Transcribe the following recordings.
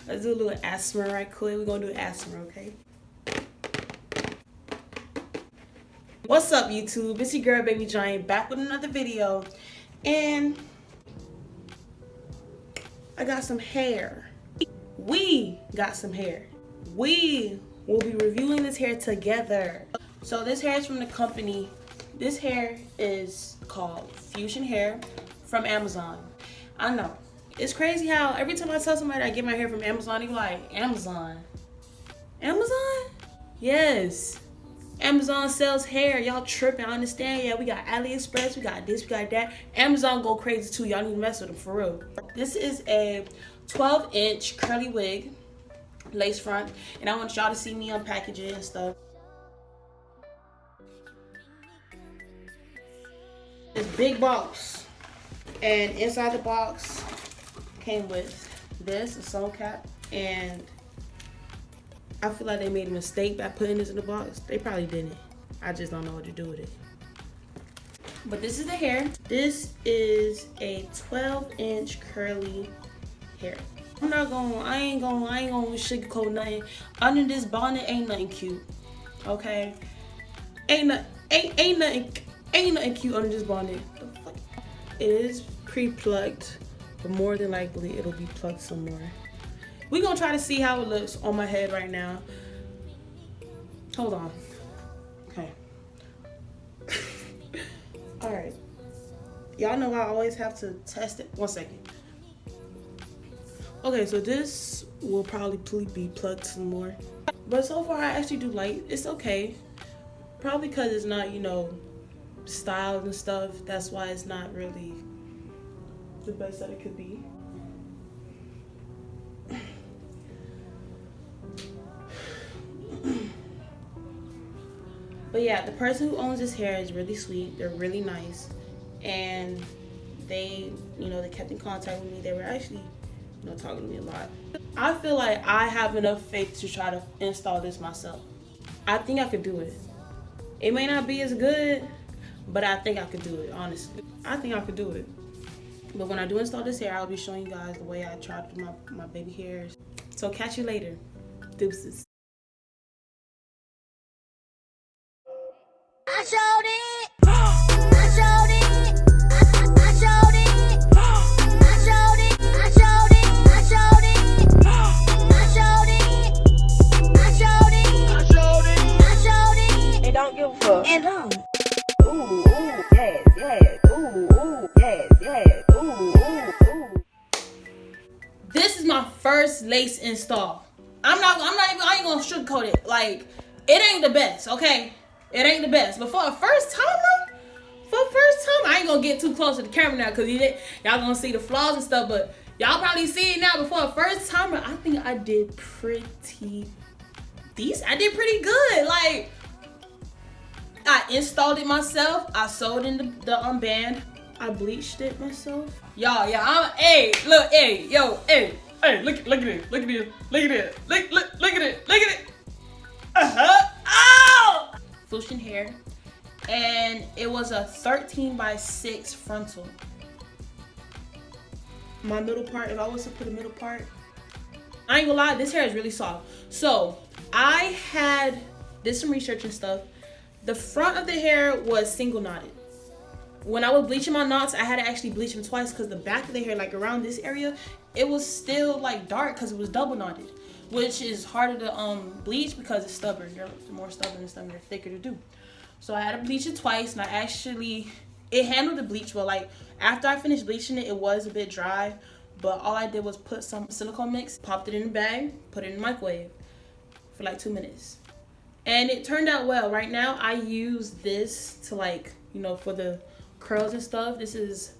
Let's do a little asthma right quick. We're gonna do asthma, okay? What's up, YouTube? It's your girl, Baby Giant, back with another video. And I got some hair. We got some hair. We will be reviewing this hair together. So this hair is from the company. This hair is called Fushen hair from Amazon. I know. It's crazy how every time I tell somebody I get my hair from Amazon, they be like, Amazon? Amazon? Yes. Amazon sells hair. Y'all tripping. I understand. Yeah, we got AliExpress. We got this. We got that. Amazon go crazy too. Y'all need to mess with them for real. This is a 12-inch curly wig, lace front. And I want y'all to see me unpackage it and stuff. This big box. And inside the box came with this, a sewn cap. And I feel like they made a mistake by putting this in the box. They probably didn't. I just don't know what to do with it. But this is the hair. This is a 12-inch curly hair. I ain't gonna sugarcoat nothing. Under this bonnet ain't nothing cute. Okay? Ain't nothing cute under this bonnet. It is pre-plucked, but more than likely it'll be plucked some more. We're gonna try to see how it looks on my head right now. Hold on. Okay. Alright. Y'all know I always have to test it. 1 second. Okay, so this will probably be plucked some more. But so far I actually do like it's okay. Probably because it's not, you know, styled and stuff. That's why it's not really the best that it could be. But yeah, the person who owns this hair is really sweet. They're really nice. And they, you know, they kept in contact with me. They were actually, you know, talking to me a lot. I feel like I have enough faith to try to install this myself. I think I could do it. It may not be as good, but I think I could do it, honestly. I think I could do it. But when I do install this hair, I'll be showing you guys the way I try to do my baby hairs. So catch you later. Deuces. I showed it. I showed it. I showed it. I showed it. I showed it. I showed it. I showed it. I showed it. I showed it. I showed it. And don't give a fuck. And don't. Ooh, yes, yes. Ooh, yes, yes. Ooh. This is my first lace install. I ain't gonna sugarcoat it. Like, it ain't the best, okay? It ain't the best. But for a first time, I ain't gonna get too close to the camera now because y'all gonna see the flaws and stuff, but y'all probably see it now. But for a first timer, I think I did pretty decent. I did pretty good. Like, I installed it myself. I sewed in the band. I bleached it myself. Y'all, yeah, hey, look at it, look at it. Look at it. Oh! Fushen hair, and it was a 13x6 frontal. My middle part, if I was to put a middle part, I ain't gonna lie, this hair is really soft. So I did some research and stuff. The front of the hair was single knotted. When I was bleaching my knots, I had to actually bleach them twice because the back of the hair, like around this area, it was still like dark because it was double knotted, which is harder to bleach because it's stubborn. They're more stubborn and stuff, they're thicker to do. So I had to bleach it twice, and it handled the bleach well. Like, after I finished bleaching it, it was a bit dry, but all I did was put some silicone mix, popped it in the bag, put it in the microwave for like 2 minutes. And it turned out well. Right now, I use this to, like, you know, for the curls and stuff. This is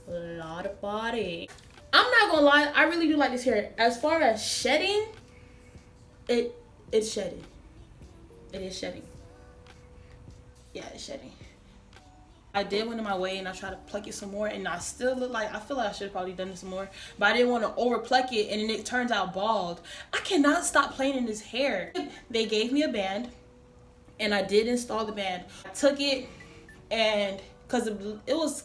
a lot of body. I'm not gonna lie, I really do like this hair. As far as shedding, it's shedding. It is shedding. Yeah, it's shedding. I did went in my way and I tried to pluck it some more, and I still look like, I feel like I should have probably done this some more, but I didn't want to over pluck it, and then it turns out bald. I cannot stop playing in this hair. They gave me a band, and I did install the band. I took it, and because it was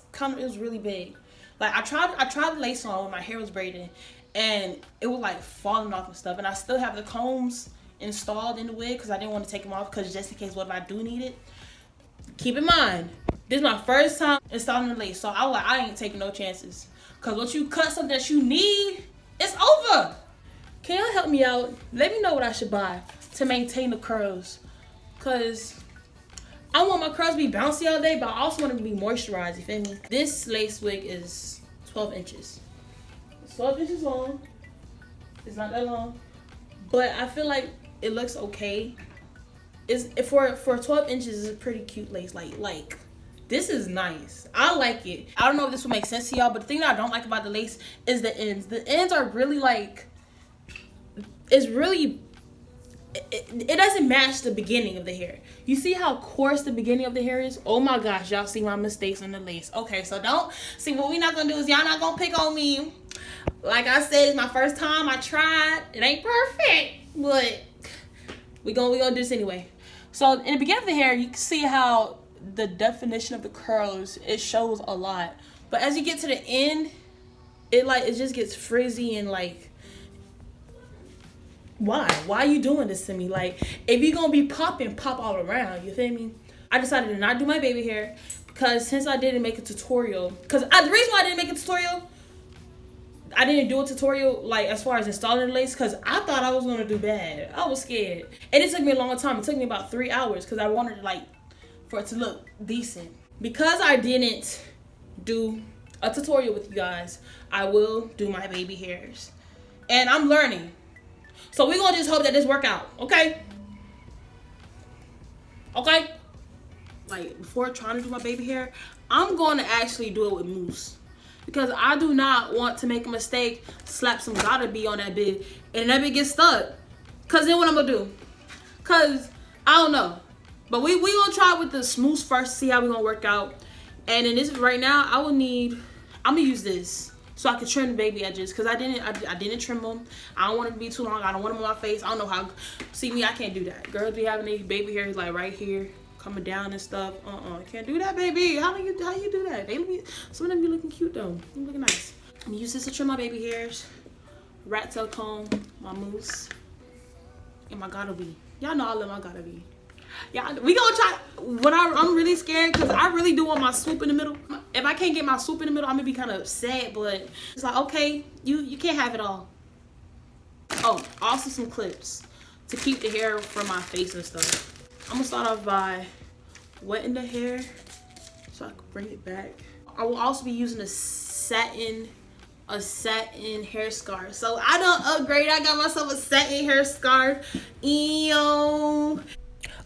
really big. Like, I tried the lace on when my hair was braided, and it was like falling off and stuff. And I still have the combs installed in the wig because I didn't want to take them off, because just in case what if I do need it. Keep in mind, this is my first time installing the lace, so I was like, I ain't taking no chances. Because once you cut something that you need, it's over. Can y'all help me out? Let me know what I should buy to maintain the curls. Because I want my curls to be bouncy all day, but I also want them to be moisturized, you feel me? This lace wig is 12 inches. It's 12 inches long. It's not that long. But I feel like it looks okay. For 12 inches, it's a pretty cute lace. Like this is nice. I like it. I don't know if this will make sense to y'all, but the thing that I don't like about the lace is the ends. The ends are really like, it's really, it doesn't match the beginning of the hair. You see how coarse the beginning of the hair is? Oh my gosh, y'all see my mistakes on the lace. Okay, so don't see, what we not gonna do is y'all not gonna pick on me. Like I said, it's my first time. I tried. It ain't perfect, but we gonna do this anyway. So in the beginning of the hair, you can see how the definition of the curls, it shows a lot. But as you get to the end, it just gets frizzy and like, why are you doing this to me? Like, if you're gonna be popping, pop all around, you feel me? I decided to not do my baby hair because since I didn't make a tutorial, the reason why I didn't make a tutorial, I didn't do a tutorial like as far as installing the lace, because I thought I was gonna do bad. I was scared, and it took me a long time. It took me about 3 hours because I wanted for it to look decent. Because I didn't do a tutorial with you guys, I will do my baby hairs, and I'm learning. So we're gonna just hope that this work out, okay? Okay? Like, before trying to do my baby hair, I'm gonna actually do it with mousse. Because I do not want to make a mistake, slap some gotta be on that bit, and that bit gets stuck. Because then what I'm gonna do? Because, I don't know. But we gonna try with the smooth first, see how we gonna work out. And then this right now, I'm gonna use this so I can trim the baby edges, because I didn't trim them. I don't want it to be too long. I don't want them on my face. I don't know how. See me, I can't do that. Girls be having these baby hairs like right here, coming down and stuff. Can't do that, baby. How you do that? Some of them be looking cute though. They looking nice. I'm gonna use this to trim my baby hairs. Rat tail comb, my mousse, and my gotta be. Y'all know I love my gotta be. Yeah, we gonna try. I'm really scared because I really do want my swoop in the middle. If I can't get my swoop in the middle, I'm gonna be kind of upset. But it's like, okay, you can't have it all. Oh, also some clips to keep the hair from my face and stuff. I'm gonna start off by wetting the hair so I can bring it back. I will also be using a satin hair scarf. So I don't upgrade. I got myself a satin hair scarf. Ew.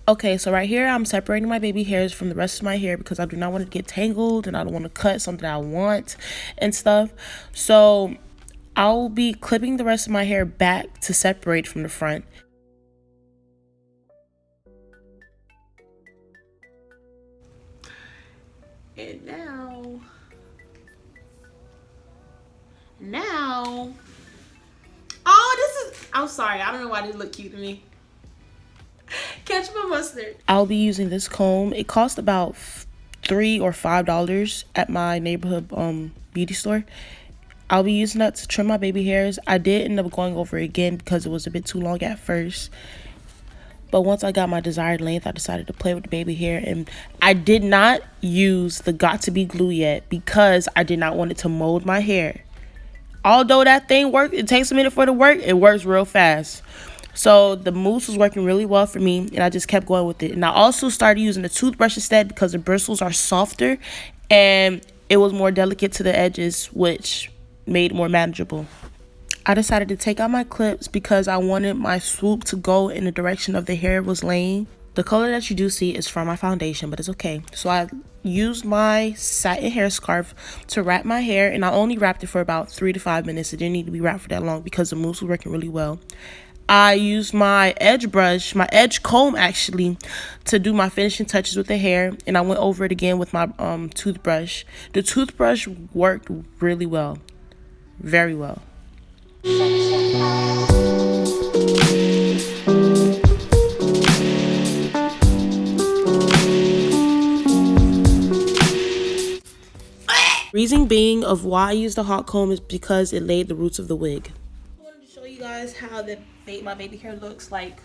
Okay, so right here, I'm separating my baby hairs from the rest of my hair because I do not want it to get tangled and I don't want to cut something I want and stuff. So I'll be clipping the rest of my hair back to separate from the front. And now, oh, I'm sorry, I don't know why this look cute to me. Catch my mustard. I'll be using this comb. It cost about $3 or $5 at my neighborhood beauty store. I'll be using that to trim my baby hairs. I did end up going over it again because it was a bit too long at first. But once I got my desired length, I decided to play with the baby hair. And I did not use the Got To Be glue yet because I did not want it to mold my hair. Although that thing worked, it takes a minute for it to work, it works real fast. So the mousse was working really well for me, and I just kept going with it. And I also started using a toothbrush instead because the bristles are softer and it was more delicate to the edges, which made it more manageable. I decided to take out my clips because I wanted my swoop to go in the direction of the hair was laying. The color that you do see is from my foundation, but it's okay. So I used my satin hair scarf to wrap my hair, and I only wrapped it for about 3 to 5 minutes. It didn't need to be wrapped for that long because the mousse was working really well. I used my edge comb actually, to do my finishing touches with the hair, and I went over it again with my toothbrush. The toothbrush worked really well, very well. Reason reason being of why I use the hot comb is because it laid the roots of the wig. I wanted to show you guys how my baby hair looks like.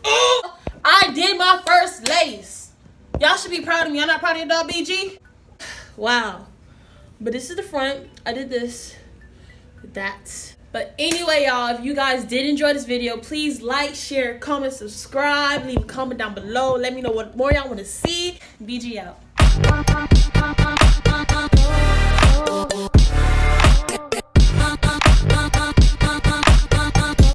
Oh, I did my first lace. Y'all should be proud of me. I'm not proud of your dog, BG. Wow. But this is the front. I did this. That. But anyway, y'all, if you guys did enjoy this video, please like, share, comment, subscribe, leave a comment down below. Let me know what more y'all want to see. BG out.